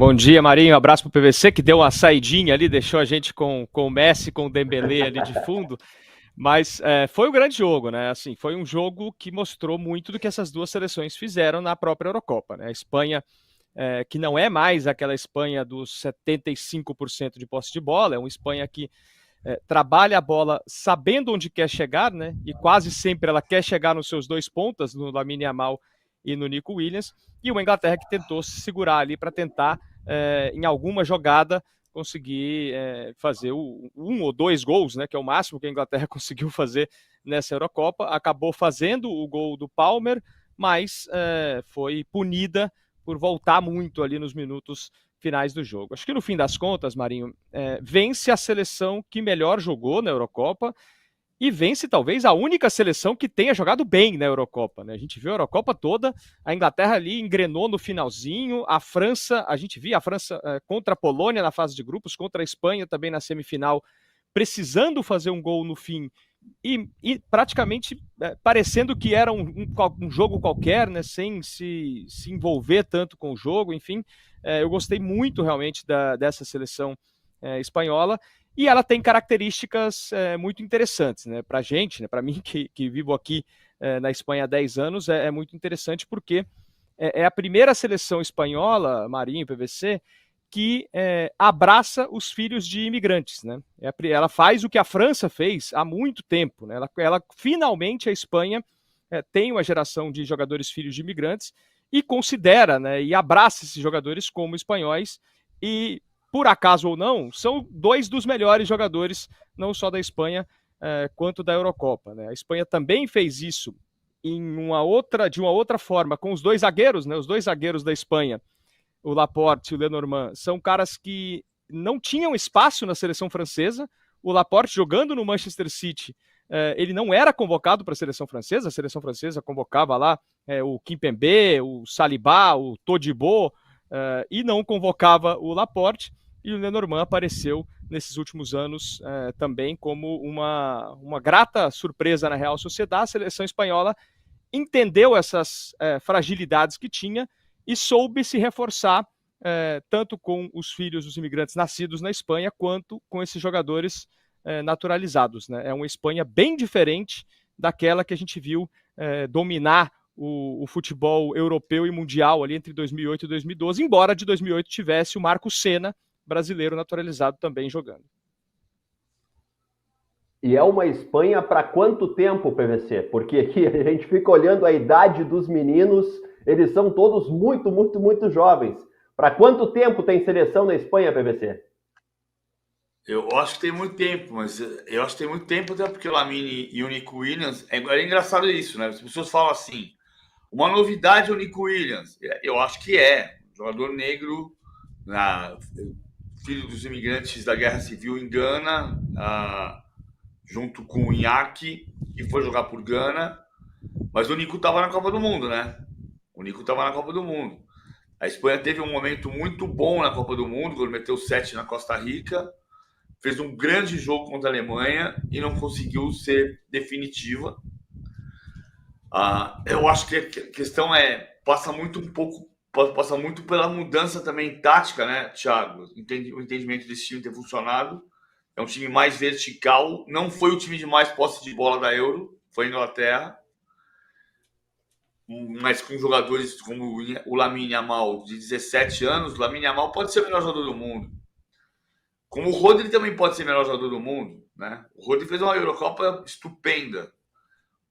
Bom dia, Marinho. Abraço para o PVC, que deu uma saidinha ali, deixou a gente com o Messi, com o Dembélé ali de fundo. Mas foi um grande jogo, né? Assim, foi um jogo que mostrou muito do que essas duas seleções fizeram na própria Eurocopa, né? A Espanha, que não é mais aquela Espanha dos 75% de posse de bola, é uma Espanha que trabalha a bola sabendo onde quer chegar, né? E quase sempre ela quer chegar nos seus dois pontas, no Lamine Yamal e no Nico Williams. E uma Inglaterra que tentou se segurar ali para tentar, em alguma jogada, conseguir fazer um ou dois gols, né? Que é o máximo que a Inglaterra conseguiu fazer nessa Eurocopa. Acabou fazendo o gol do Palmer, mas foi punida por voltar muito ali nos minutos finais do jogo. Acho que no fim das contas, Marinho, vence a seleção que melhor jogou na Eurocopa e vence talvez a única seleção que tenha jogado bem na Eurocopa, né? A gente viu a Eurocopa toda, a Inglaterra ali engrenou no finalzinho, a França, a gente via a França contra a Polônia na fase de grupos, contra a Espanha também na semifinal, precisando fazer um gol no fim e praticamente parecendo que era um jogo qualquer, né, sem se envolver tanto com o jogo, enfim. Eu gostei muito realmente dessa seleção espanhola e ela tem características muito interessantes, né, para a gente, né, para mim que vivo aqui na Espanha há 10 anos, é muito interessante porque é a primeira seleção espanhola, Marinho, PVC, que abraça os filhos de imigrantes, né? Ela faz o que a França fez há muito tempo, né? Ela finalmente, a Espanha tem uma geração de jogadores filhos de imigrantes e considera, né, e abraça esses jogadores como espanhóis e, por acaso ou não, são dois dos melhores jogadores, não só da Espanha, quanto da Eurocopa, né? A Espanha também fez isso de uma outra forma, com os dois zagueiros, né? Os dois zagueiros da Espanha, o Laporte e o Lenormand, são caras que não tinham espaço na seleção francesa. O Laporte, jogando no Manchester City, ele não era convocado para a seleção francesa convocava lá o Kimpembe, o Saliba, o Todibo, e não convocava o Laporte, e o Lenormand apareceu nesses últimos anos também como uma grata surpresa na Real Sociedade. A seleção espanhola entendeu essas fragilidades que tinha e soube se reforçar tanto com os filhos dos imigrantes nascidos na Espanha, quanto com esses jogadores naturalizados, né? É uma Espanha bem diferente daquela que a gente viu dominar o futebol europeu e mundial ali entre 2008 e 2012, embora de 2008 tivesse o Marco Senna, brasileiro naturalizado, também jogando. E é uma Espanha para quanto tempo, PVC? Porque aqui a gente fica olhando a idade dos meninos, eles são todos muito, muito, muito jovens. Para quanto tempo tem seleção na Espanha, PVC? Eu acho que tem muito tempo, mas eu acho que tem muito tempo até porque o Lamine e o Nico Williams... É engraçado isso, né? As pessoas falam assim, uma novidade é o Nico Williams. Eu acho que jogador negro, filho dos imigrantes da Guerra Civil em Gana, junto com o Inaki, que foi jogar por Gana. Mas o Nico estava na Copa do Mundo, né? O Nico estava na Copa do Mundo. A Espanha teve um momento muito bom na Copa do Mundo, quando meteu 7 na Costa Rica. Fez um grande jogo contra a Alemanha e não conseguiu ser definitiva. Eu acho que a questão passa muito pela mudança também tática, né, Thiago? O entendimento desse time ter funcionado. É um time mais vertical. Não foi o time de mais posse de bola da Euro, foi a Inglaterra. Mas com jogadores como o Lamine Yamal, de 17 anos, o Lamine Yamal pode ser o melhor jogador do mundo. Como o Rodri também pode ser o melhor jogador do mundo, né? O Rodri fez uma Eurocopa estupenda.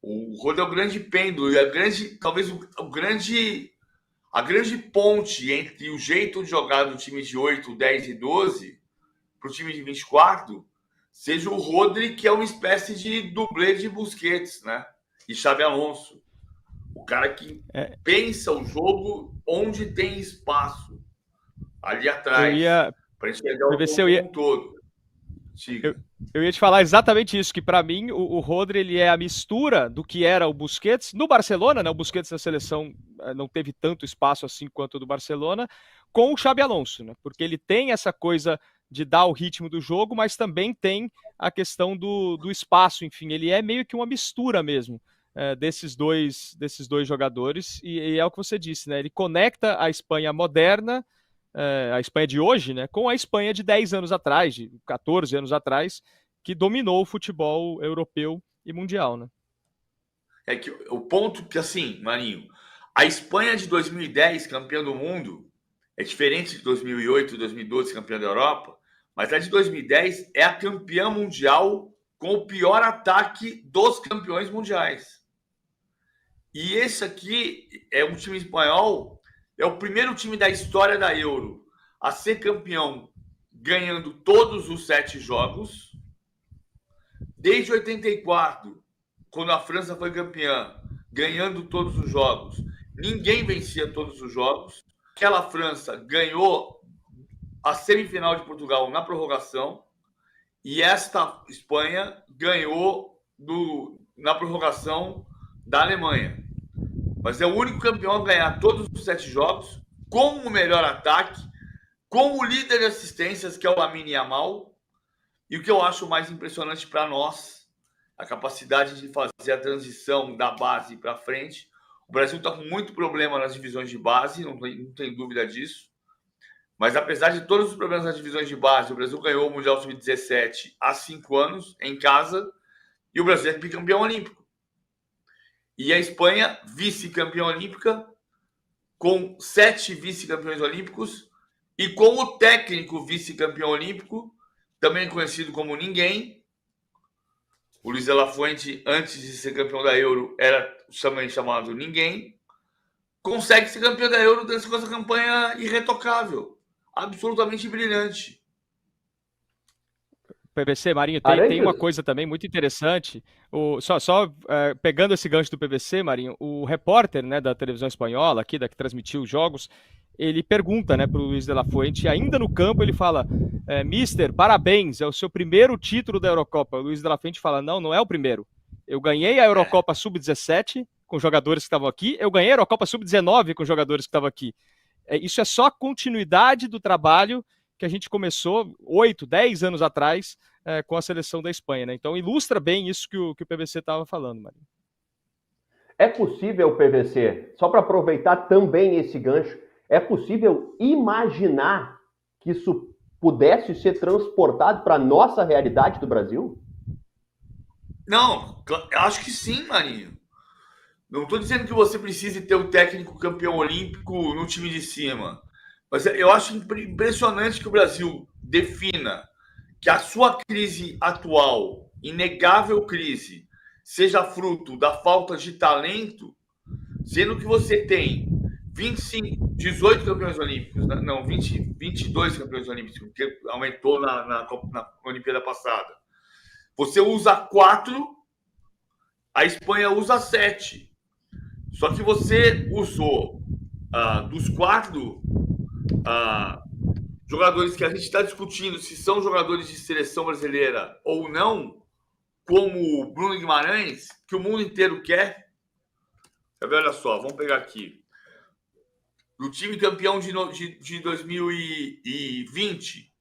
O Rodri é o grande pêndulo e talvez a grande ponte entre o jeito de jogar do time de 8, 10 e 12 para o time de 24 seja o Rodri, que é uma espécie de dublê de Busquets, né? E Xabi Alonso. O cara que pensa o jogo onde tem espaço, ali atrás, para enxergar o jogo todo. Eu ia te falar exatamente isso, que para mim o Rodri, ele é a mistura do que era o Busquets no Barcelona, né? O Busquets na seleção não teve tanto espaço assim quanto o do Barcelona, com o Xabi Alonso, né? Porque ele tem essa coisa de dar o ritmo do jogo, mas também tem a questão do espaço, enfim, ele é meio que uma mistura mesmo desses dois jogadores, e é o que você disse, né? Ele conecta a Espanha moderna a Espanha de hoje, né, com a Espanha de 10 anos atrás, de 14 anos atrás, que dominou o futebol europeu e mundial, né? É que o ponto que, assim, Marinho, a Espanha de 2010, campeã do mundo, é diferente de 2008 e 2012, campeã da Europa, mas a de 2010 é a campeã mundial com o pior ataque dos campeões mundiais. E esse aqui é um time espanhol, é o primeiro time da história da Euro a ser campeão ganhando todos os 7 jogos. Desde 84, quando a França foi campeã, ganhando todos os jogos, ninguém vencia todos os jogos. Aquela França ganhou a semifinal de Portugal na prorrogação e esta Espanha ganhou na prorrogação da Alemanha. Mas é o único campeão a ganhar todos os 7 jogos, com o melhor ataque, com o líder de assistências, que é o Lamine Yamal. E o que eu acho mais impressionante para nós, a capacidade de fazer a transição da base para frente. O Brasil está com muito problema nas divisões de base, não tem dúvida disso. Mas apesar de todos os problemas nas divisões de base, o Brasil ganhou o Mundial Sub-17 há 5 anos, em casa, e o Brasil é bicampeão olímpico. E a Espanha, vice-campeã olímpica, com 7 vice-campeões olímpicos, e com o técnico vice-campeão olímpico, também conhecido como ninguém. O Luiz de la Fuente, antes de ser campeão da Euro, era também chamado ninguém. Consegue ser campeão da Euro com essa campanha irretocável, absolutamente brilhante. PVC, Marinho, tem Arantes, uma coisa também muito interessante. Pegando esse gancho do PVC, Marinho, o repórter, né, da televisão espanhola, aqui, da que transmitiu os jogos, ele pergunta, né, para o Luiz de la Fuente, ainda no campo, ele fala: Mister, parabéns, é o seu primeiro título da Eurocopa. O Luiz de la Fuente fala: não é o primeiro. Eu ganhei a Eurocopa Sub-17 com jogadores que estavam aqui, eu ganhei a Eurocopa Sub-19 com jogadores que estavam aqui. Isso é só a continuidade do trabalho que a gente começou 8, 10 anos atrás com a seleção da Espanha, né? Então ilustra bem isso que o PVC estava falando, Marinho. É possível, PVC, só para aproveitar também esse gancho, é possível imaginar que isso pudesse ser transportado para a nossa realidade do Brasil? Não, acho que sim, Marinho. Não estou dizendo que você precise ter o técnico campeão olímpico no time de cima. Mas eu acho impressionante que o Brasil defina que a sua crise atual, inegável crise, seja fruto da falta de talento, sendo que você tem 18 campeões olímpicos, não, 22 campeões olímpicos, porque aumentou na Olimpíada passada. Você usa 4, a Espanha usa 7. Só que você usou dos 4 jogadores que a gente está discutindo se são jogadores de seleção brasileira ou não, como o Bruno Guimarães, que o mundo inteiro quer. Olha só, vamos pegar aqui. Do time campeão de 2020,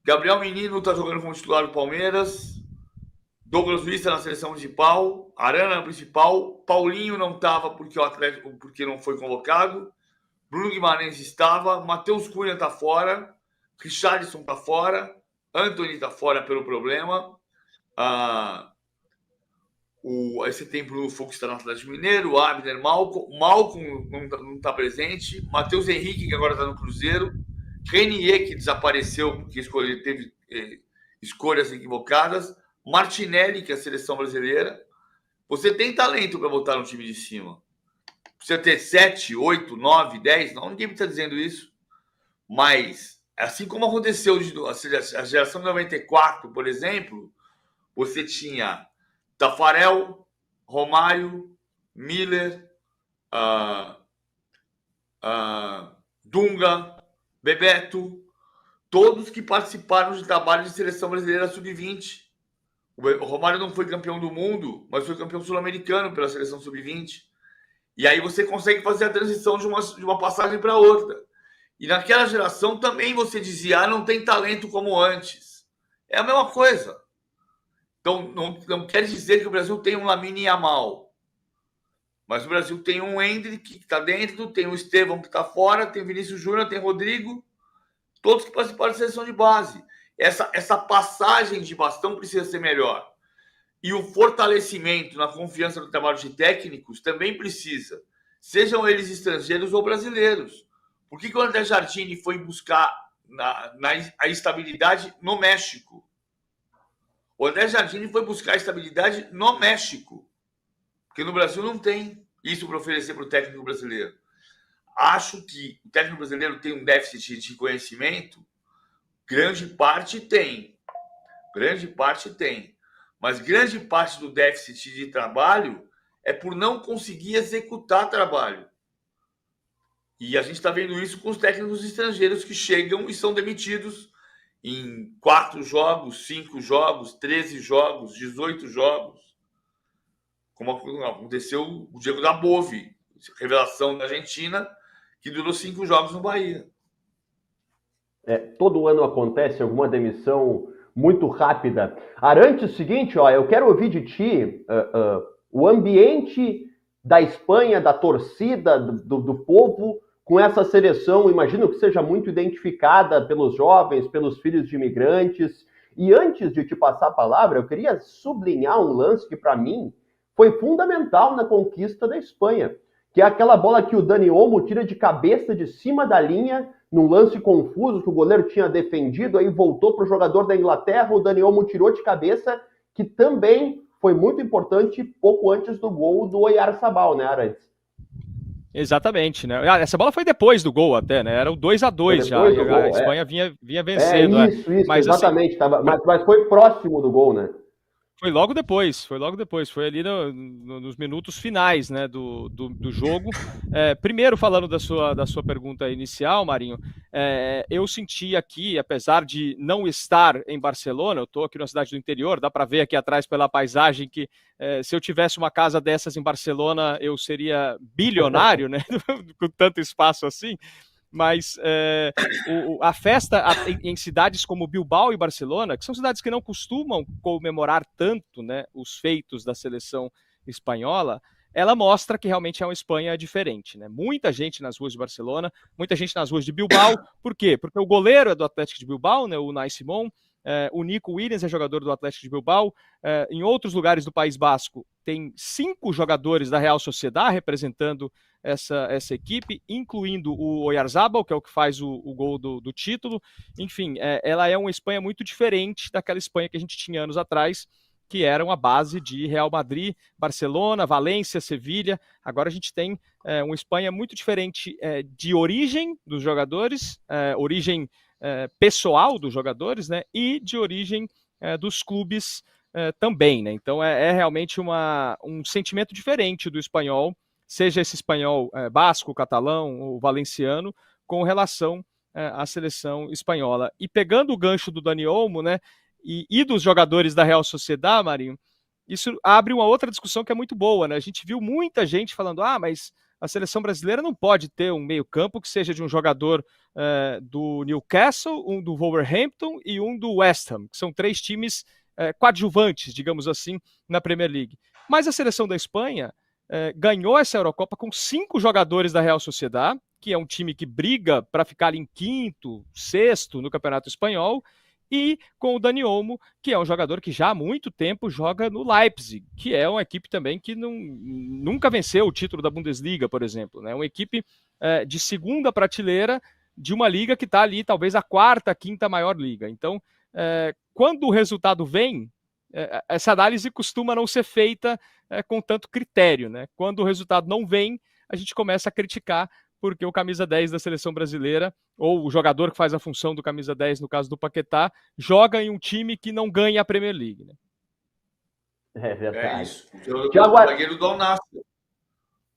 Gabriel Menino está jogando como titular do Palmeiras, Douglas Luiz está na seleção principal, Arana na principal, Paulinho não estava porque não foi convocado, Bruno Guimarães estava, Matheus Cunha está fora, Richarlison está fora, Antony está fora pelo problema. Aí você tem Bruno Fux que está no Atlético Mineiro, Abner, Malcom não está presente, Matheus Henrique, que agora está no Cruzeiro, Renier, que desapareceu porque teve escolhas equivocadas, Martinelli, que é a seleção brasileira. Você tem talento para botar no time de cima. Precisa ter 7, 8, 9, 10, não, ninguém está dizendo isso. Mas, assim como aconteceu a geração de 94, por exemplo, você tinha Tafarel, Romário, Miller, Dunga, Bebeto, todos que participaram de trabalho de seleção brasileira sub-20. O Romário não foi campeão do mundo, mas foi campeão sul-americano pela seleção sub-20. E aí você consegue fazer a transição de uma passagem para outra. E naquela geração também você dizia, não tem talento como antes. É a mesma coisa. Então, não quer dizer que o Brasil tem um Lamine Yamal. Mas o Brasil tem um Endrick que está dentro, tem o Estevão que está fora, tem o Vinícius Júnior, tem o Rodrigo, todos que participaram da seleção de base. Essa passagem de bastão precisa ser melhor. E o fortalecimento na confiança do trabalho de técnicos também precisa. Sejam eles estrangeiros ou brasileiros. Por que o André Jardine foi buscar a estabilidade no México? O André Jardine foi buscar a estabilidade no México. Porque no Brasil não tem isso para oferecer para o técnico brasileiro. Acho que o técnico brasileiro tem um déficit de conhecimento. Grande parte tem. Mas grande parte do déficit de trabalho é por não conseguir executar trabalho. E a gente está vendo isso com os técnicos estrangeiros que chegam e são demitidos em 4 jogos, 5 jogos, 13 jogos, 18 jogos. Como aconteceu o Diego Dabove, revelação da Argentina, que durou 5 jogos no Bahia. Todo ano acontece alguma demissão muito rápida. Arantes, seguinte, eu quero ouvir de ti o ambiente da Espanha, da torcida, do povo, com essa seleção. Imagino que seja muito identificada pelos jovens, pelos filhos de imigrantes. E antes de te passar a palavra, eu queria sublinhar um lance que, para mim, foi fundamental na conquista da Espanha, que é aquela bola que o Dani Olmo tira de cabeça de cima da linha, num lance confuso que o goleiro tinha defendido, aí voltou para o jogador da Inglaterra, o Dani Olmo tirou de cabeça, que também foi muito importante pouco antes do gol do Oyarzabal, né, Arantes? Exatamente, né? Essa bola foi depois do gol até, né? Era o 2-2 já. A Espanha vinha vencendo. Isso, mas, exatamente. Assim, mas foi próximo do gol, né? Foi logo depois. Foi ali nos minutos finais, né, do jogo. Primeiro, falando da sua pergunta inicial, Marinho, eu senti aqui, apesar de não estar em Barcelona, eu estou aqui na cidade do interior, dá para ver aqui atrás pela paisagem que se eu tivesse uma casa dessas em Barcelona, eu seria bilionário, né, com tanto espaço assim. Mas a festa em cidades como Bilbao e Barcelona, que são cidades que não costumam comemorar tanto, né, os feitos da seleção espanhola, ela mostra que realmente é uma Espanha diferente, né? Muita gente nas ruas de Barcelona, muita gente nas ruas de Bilbao. Por quê? Porque o goleiro é do Atlético de Bilbao, né, o Unai Simón. O Nico Williams é jogador do Atlético de Bilbao. Em outros lugares do País Basco, tem 5 jogadores da Real Sociedad representando essa equipe, incluindo o Oyarzabal, que é o que faz o gol do título. Enfim, ela é uma Espanha muito diferente daquela Espanha que a gente tinha anos atrás, que era uma base de Real Madrid, Barcelona, Valência, Sevilha. Agora a gente tem uma Espanha muito diferente de origem dos jogadores, origem pessoal dos jogadores, né, e de origem dos clubes também, né? Então é realmente um sentimento diferente do espanhol, seja esse espanhol basco, catalão ou valenciano, com relação à seleção espanhola. E pegando o gancho do Dani Olmo, né, e dos jogadores da Real Sociedad, Marinho, isso abre uma outra discussão que é muito boa, né? A gente viu muita gente falando, mas a seleção brasileira não pode ter um meio-campo que seja de um jogador do Newcastle, um do Wolverhampton e um do West Ham, que são 3 times coadjuvantes, digamos assim, na Premier League. Mas a seleção da Espanha ganhou essa Eurocopa com 5 jogadores da Real Sociedad, que é um time que briga para ficar ali em 5º, 6º no Campeonato Espanhol, e com o Dani Olmo, que é um jogador que já há muito tempo joga no Leipzig, que é uma equipe também que nunca venceu o título da Bundesliga, por exemplo, né? Uma equipe de segunda prateleira de uma liga que está ali, talvez a 4ª, 5ª maior liga. Então, quando o resultado vem, essa análise costuma não ser feita com tanto critério, né? Quando o resultado não vem, a gente começa a criticar porque o camisa 10 da seleção brasileira, ou o jogador que faz a função do camisa 10, no caso do Paquetá, joga em um time que não ganha a Premier League, né? É verdade. É isso. O zagueiro do Al-Nassr.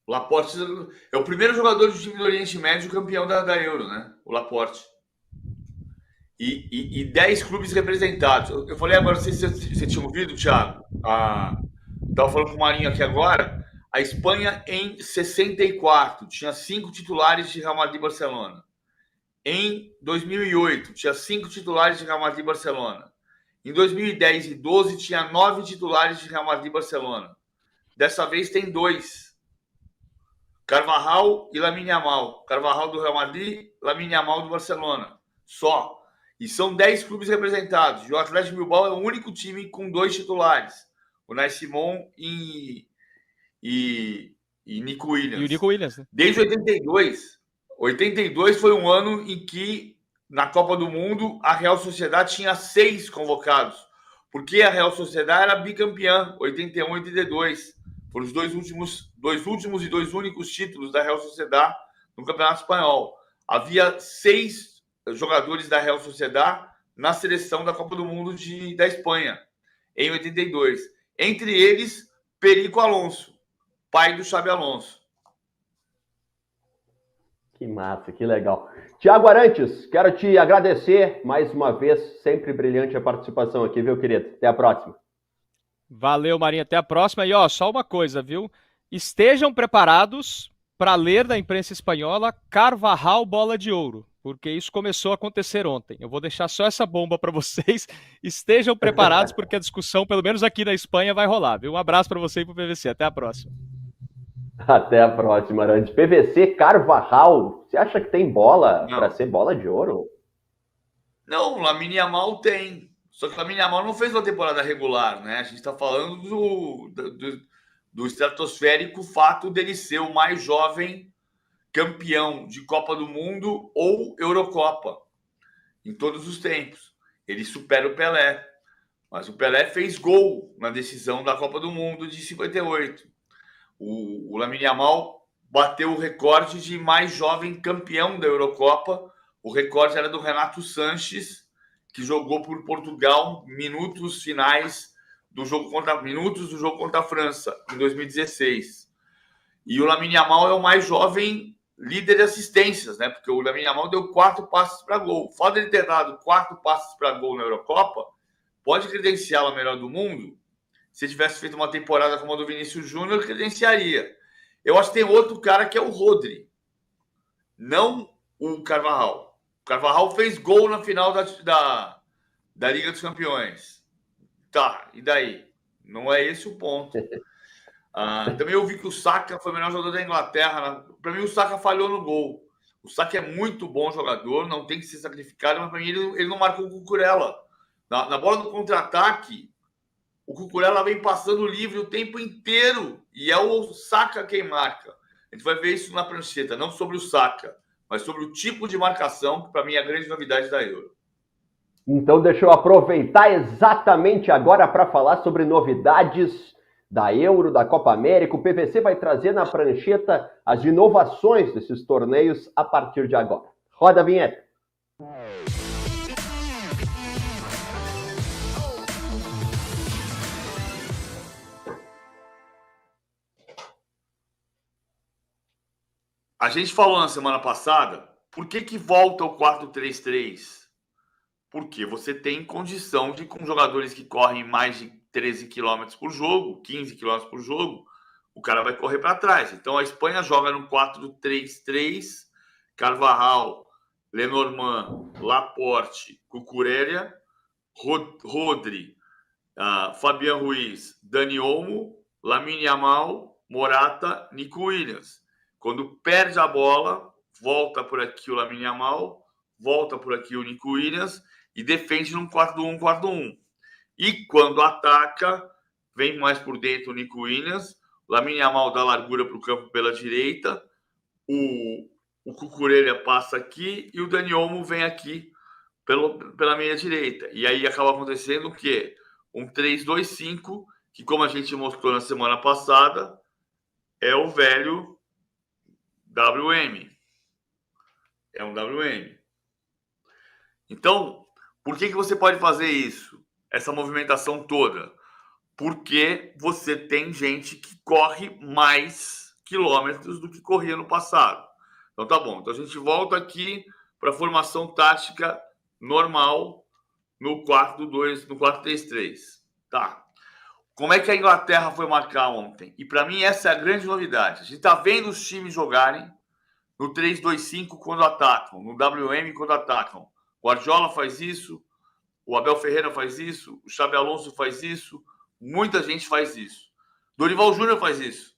O Laporte é o primeiro jogador do time do Oriente Médio campeão da Euro, né? O Laporte. E 10 clubes representados. Eu falei agora, não sei se você tinha ouvido, Thiago. Estava falando com o Marinho aqui agora. A Espanha, em 64, tinha 5 titulares de Real Madrid e Barcelona. Em 2008, tinha 5 titulares de Real Madrid e Barcelona. Em 2010 e 12, tinha 9 titulares de Real Madrid e Barcelona. Dessa vez tem 2. Carvajal e Lamine Yamal. Carvajal do Real Madrid, Lamine Yamal do Barcelona. Só. E são 10 clubes representados. E o Atlético Bilbao é o único time com 2 titulares. O Unai Simon e Nico Williams. E o Nico Williams, né? Desde 82. 82 foi um ano em que, na Copa do Mundo, a Real Sociedade tinha 6 convocados. Porque a Real Sociedade era bicampeã, 81 e 82. Foram os dois últimos e 2 únicos títulos da Real Sociedade no Campeonato Espanhol. Havia 6 jogadores da Real Sociedade na seleção da Copa do Mundo da Espanha, em 82. Entre eles, Perico Alonso, pai do Xabi Alonso. Que massa, que legal. Tiago Arantes, quero te agradecer mais uma vez, sempre brilhante a participação aqui, viu, querido? Até a próxima. Valeu, Marinho, até a próxima. E ó, só uma coisa, viu? Estejam preparados para ler da imprensa espanhola Carvajal Bola de Ouro, porque isso começou a acontecer ontem. Eu vou deixar só essa bomba para vocês. Estejam preparados, porque a discussão, pelo menos aqui na Espanha, vai rolar, viu? Um abraço para você e para o PVC. Até a próxima. Até a próxima, Arantes. PVC Carvajal, você acha que tem bola para ser bola de ouro? Não, o Lamine Yamal tem. Só que o Lamine Yamal não fez uma temporada regular, né? A gente está falando do estratosférico fato dele ser o mais jovem campeão de Copa do Mundo ou Eurocopa em todos os tempos. Ele supera o Pelé. Mas o Pelé fez gol na decisão da Copa do Mundo de 58. O Lamine Yamal bateu o recorde de mais jovem campeão da Eurocopa. O recorde era do Renato Sanches, que jogou por Portugal minutos do jogo contra a França, em 2016. E o Lamine Yamal é o mais jovem líder de assistências, né? Porque o Lamine Yamal deu 4 passes para gol. O fato de ele ter dado 4 passes para gol na Eurocopa pode credenciá-lo a melhor do mundo. Se tivesse feito uma temporada como a do Vinícius Júnior, credenciaria. Eu acho que tem outro cara que é o Rodri, não o Carvajal. O Carvajal fez gol na final da Liga dos Campeões. Tá, e daí? Não é esse o ponto. Também eu vi que o Saka foi o melhor jogador da Inglaterra. Para mim, o Saka falhou no gol. O Saka é muito bom jogador, não tem que ser sacrificado, mas para mim ele não marcou o Cucurella. Na bola do contra-ataque, o Cucurella vem passando livre o tempo inteiro e é o Saka quem marca. A gente vai ver isso na prancheta, não sobre o Saka, mas sobre o tipo de marcação, que para mim é a grande novidade da Euro. Então deixa eu aproveitar exatamente agora para falar sobre novidades da Euro, da Copa América. O PVC vai trazer na prancheta as inovações desses torneios a partir de agora. Roda a vinheta. A gente falou na semana passada, por que volta o 4-3-3? Porque você tem condição de, com jogadores que correm mais de 13 km por jogo, 15 km por jogo, o cara vai correr para trás. Então a Espanha joga no 4-3-3, Carvajal, Lenormand, Laporte, Cucurella, Rodri, Fabián Ruiz, Dani Olmo, Lamine Yamal, Morata, Nico Williams. Quando perde a bola, volta por aqui o Lamine Yamal, volta por aqui o Nico Williams e defende num 4-1, 4-1. E quando ataca, vem mais por dentro o Nico Williams, o Lamine Yamal dá largura para o campo pela direita, o Cucurella passa aqui e o Dani Olmo vem aqui pela meia direita. E aí acaba acontecendo o quê? Um 3-2-5, que como a gente mostrou na semana passada, é o velho WM. É um WM. Então, por que você pode fazer isso? Essa movimentação toda? Porque você tem gente que corre mais quilômetros do que corria no passado. Então tá bom. Então a gente volta aqui para a formação tática normal no 4-2, no 4-3-3. Tá. Como é que a Inglaterra foi marcar ontem? E para mim essa é a grande novidade. A gente está vendo os times jogarem no 3-2-5 quando atacam, no WM quando atacam. O Guardiola faz isso, o Abel Ferreira faz isso, o Xabi Alonso faz isso, muita gente faz isso. Dorival Júnior faz isso.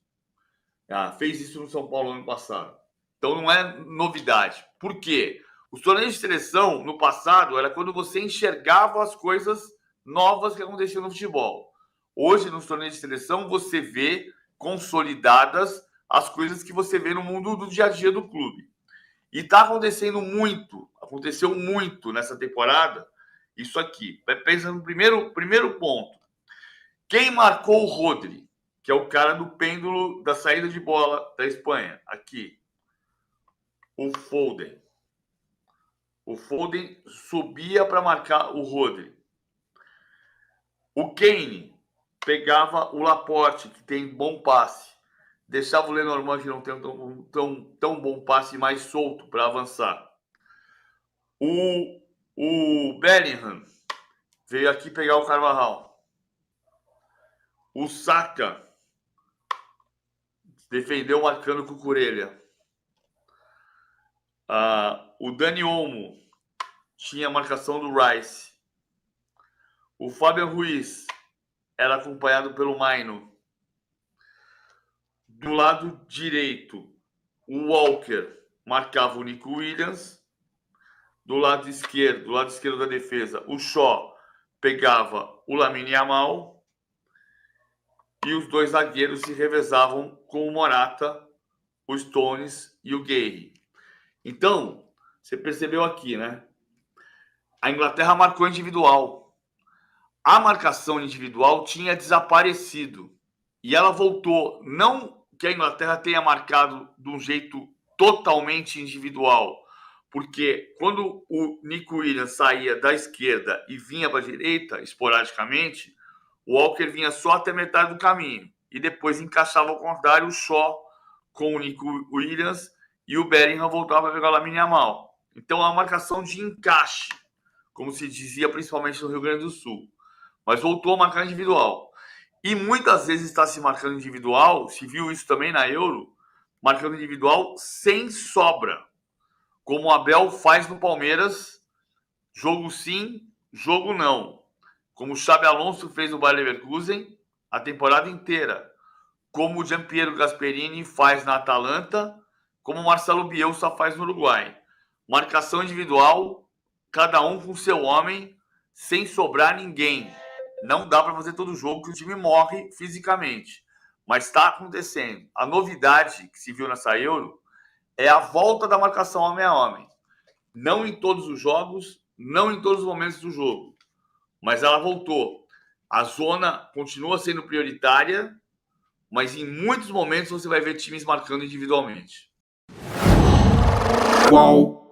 Fez isso no São Paulo ano passado. Então não é novidade. Por quê? Os torneios de seleção, no passado, era quando você enxergava as coisas novas que aconteciam no futebol. Hoje, nos torneios de seleção, você vê consolidadas as coisas que você vê no mundo do dia a dia do clube. E está aconteceu muito nessa temporada, isso aqui. Pensa no primeiro ponto. Quem marcou o Rodri, que é o cara do pêndulo da saída de bola da Espanha? Aqui. O Foden. O Foden subia para marcar o Rodri. O Kane pegava o Laporte, que tem bom passe. Deixava o Lenormand, que não tem tão bom passe, mais solto para avançar. O Bellingham veio aqui pegar o Carvajal. O Saka defendeu marcando o Cucurella. O Dani Olmo tinha a marcação do Rice. O Fabian Ruiz era acompanhado pelo Maino. Do lado direito, o Walker marcava o Nico Williams. Do lado esquerdo da defesa, o Shaw pegava o Lamine Yamal. E os dois zagueiros se revezavam com o Morata, o Stones e o Gueye. Então, você percebeu aqui, né? A Inglaterra marcou individual. A marcação individual tinha desaparecido. E ela voltou. Não que a Inglaterra tenha marcado de um jeito totalmente individual. Porque quando o Nico Williams saía da esquerda e vinha para a direita, esporadicamente, o Walker vinha só até metade do caminho. E depois encaixava ao contrário o Shaw com o Nico Williams e o Bellingham voltava para pegar o Lamine Yamal. Então, é uma marcação de encaixe, como se dizia principalmente no Rio Grande do Sul. Mas voltou a marcar individual. E muitas vezes está se marcando individual, se viu isso também na Euro, marcando individual sem sobra. Como o Abel faz no Palmeiras, jogo sim, jogo não. Como o Xabi Alonso fez no Bayer Leverkusen a temporada inteira. Como o Gianpiero Gasperini faz na Atalanta, como o Marcelo Bielsa faz no Uruguai. Marcação individual, cada um com seu homem, sem sobrar ninguém. Não dá para fazer todo jogo que o time morre fisicamente. Mas está acontecendo. A novidade que se viu nessa Euro é a volta da marcação homem a homem. Não em todos os jogos, não em todos os momentos do jogo. Mas ela voltou. A zona continua sendo prioritária, mas em muitos momentos você vai ver times marcando individualmente. Qual